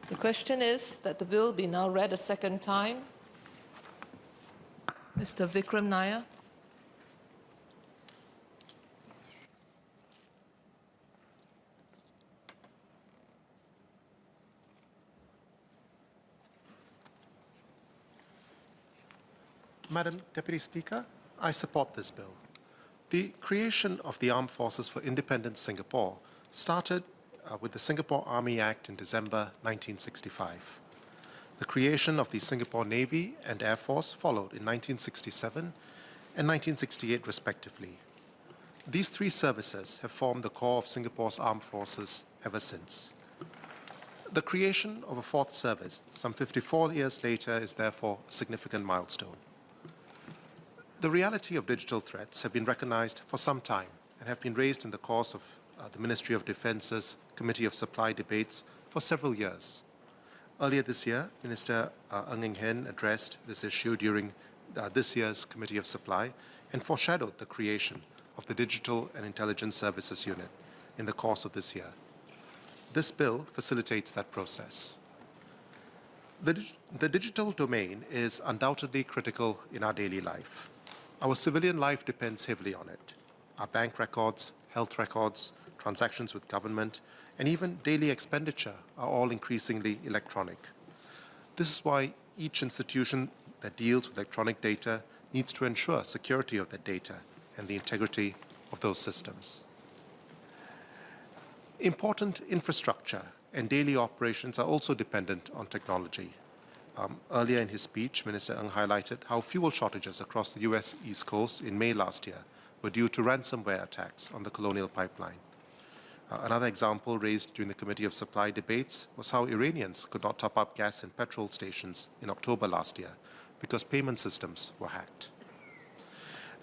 The question is that the bill be now read a second time. Mr. Vikram Nair. Madam Deputy Speaker, I support this bill. The creation of the Armed Forces for Independent Singapore started with the Singapore Army Act in December 1965. The creation of the Singapore Navy and Air Force followed in 1967 and 1968 respectively. These three services have formed the core of Singapore's armed forces ever since. The creation of a fourth service, some 54 years later, is therefore a significant milestone. The reality of digital threats have been recognized for some time and have been raised in the course of the Ministry of Defence's Committee of Supply debates for several years. Earlier this year, Minister Ng Eng Hen addressed this issue during this year's Committee of Supply and foreshadowed the creation of the Digital and Intelligence Services Unit in the course of this year. This bill facilitates that process. The digital domain is undoubtedly critical in our daily life. Our civilian life depends heavily on it. Our bank records, health records, transactions with government, and even daily expenditure are all increasingly electronic. This is why each institution that deals with electronic data needs to ensure security of that data and the integrity of those systems. Important infrastructure and daily operations are also dependent on technology. Earlier in his speech, Minister Ng highlighted how fuel shortages across the US East Coast in May last year were due to ransomware attacks on the Colonial Pipeline. Another example raised during the Committee of Supply debates was how Iranians could not top up gas in petrol stations in October last year because payment systems were hacked.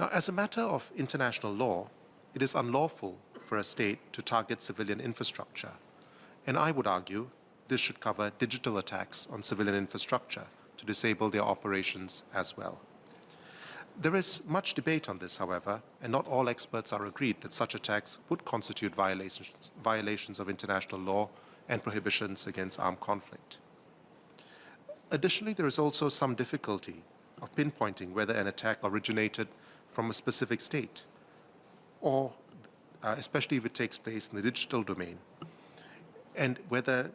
Now, as a matter of international law, it is unlawful for a state to target civilian infrastructure, and I would argue this should cover digital attacks on civilian infrastructure to disable their operations as well. There is much debate on this, however, and not all experts are agreed that such attacks would constitute violations of international law and prohibitions against armed conflict. Additionally, there is also some difficulty of pinpointing whether an attack originated from a specific state, or especially if it takes place in the digital domain, and whether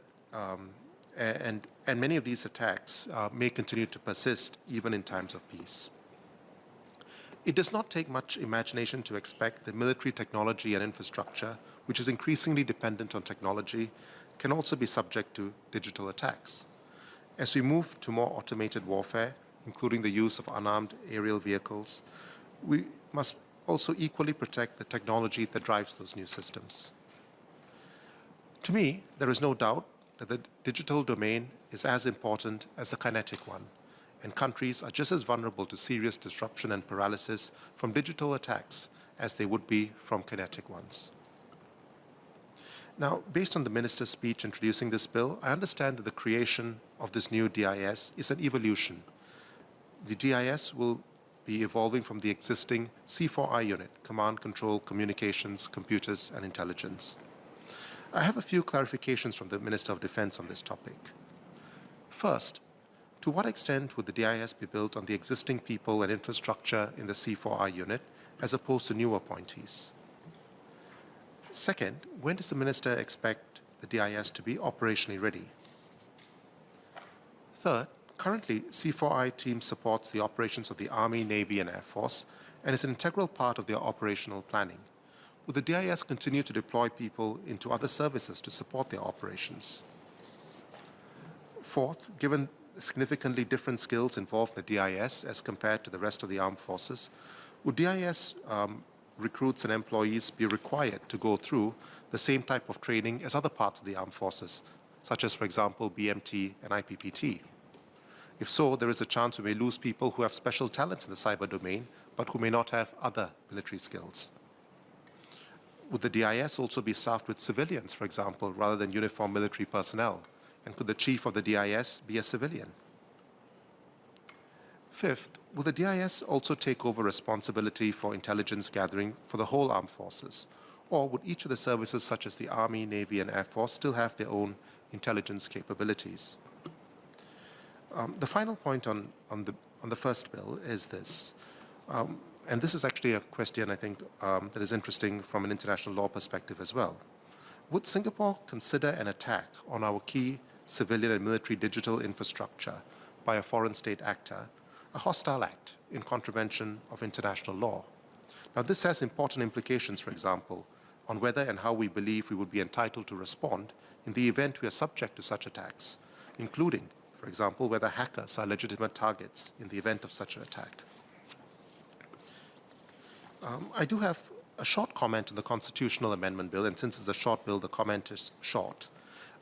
and many of these attacks may continue to persist even in times of peace. It does not take much imagination to expect that military technology and infrastructure, which is increasingly dependent on technology, can also be subject to digital attacks. As we move to more automated warfare, including the use of unarmed aerial vehicles, we must also equally protect the technology that drives those new systems. To me, there is no doubt that the digital domain is as important as the kinetic one, and countries are just as vulnerable to serious disruption and paralysis from digital attacks as they would be from kinetic ones. Now, based on the Minister's speech introducing this bill, I understand that the creation of this new DIS is an evolution. The DIS will be evolving from the existing C4I unit, Command, Control, Communications, Computers, and Intelligence. I have a few clarifications from the Minister of Defense on this topic. First, to what extent would the DIS be built on the existing people and infrastructure in the C4I unit as opposed to new appointees? Second, when does the Minister expect the DIS to be operationally ready? Third, currently C4I team supports the operations of the Army, Navy, and Air Force and is an integral part of their operational planning. Will the DIS continue to deploy people into other services to support their operations? Fourth, given significantly different skills involved in the DIS as compared to the rest of the armed forces, would DIS recruits and employees be required to go through the same type of training as other parts of the armed forces, such as, for example, BMT and IPPT? If so, there is a chance we may lose people who have special talents in the cyber domain, but who may not have other military skills. Would the DIS also be staffed with civilians, for example, rather than uniformed military personnel? And could the chief of the DIS be a civilian? Fifth, will the DIS also take over responsibility for intelligence gathering for the whole armed forces? Or would each of the services, such as the Army, Navy, and Air Force, still have their own intelligence capabilities. The final point on the first bill is this, and this is actually a question I think that is interesting from an international law perspective as well. Would Singapore consider an attack on our key civilian and military digital infrastructure by a foreign state actor a hostile act in contravention of international law? Now, this has important implications, for example, on whether and how we believe we would be entitled to respond in the event we are subject to such attacks, including, for example, whether hackers are legitimate targets in the event of such an attack. I do have a short comment on the constitutional amendment bill, and since it's a short bill, the comment is short.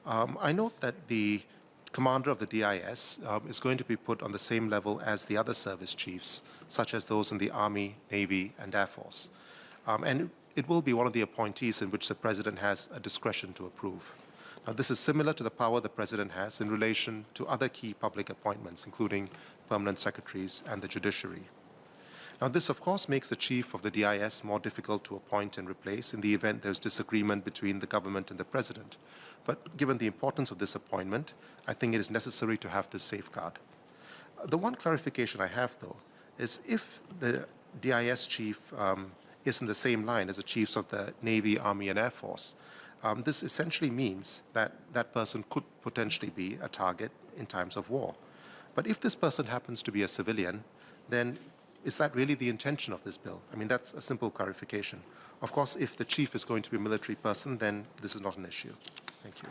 I note that the commander of the DIS is going to be put on the same level as the other service chiefs, such as those in the Army, Navy, and Air Force. And it will be one of the appointees in which the President has a discretion to approve. Now, this is similar to the power the President has in relation to other key public appointments, including permanent secretaries and the judiciary. Now, this, of course, makes the chief of the DIS more difficult to appoint and replace in the event there's disagreement between the government and the President. But given the importance of this appointment, I think it is necessary to have this safeguard. The one clarification I have, though, is if the DIS chief is in the same line as the chiefs of the Navy, Army, and Air Force, this essentially means that that person could potentially be a target in times of war. But if this person happens to be a civilian, then is that really the intention of this bill? I mean, that's a simple clarification. Of course, if the chief is going to be a military person, then this is not an issue. Thank you.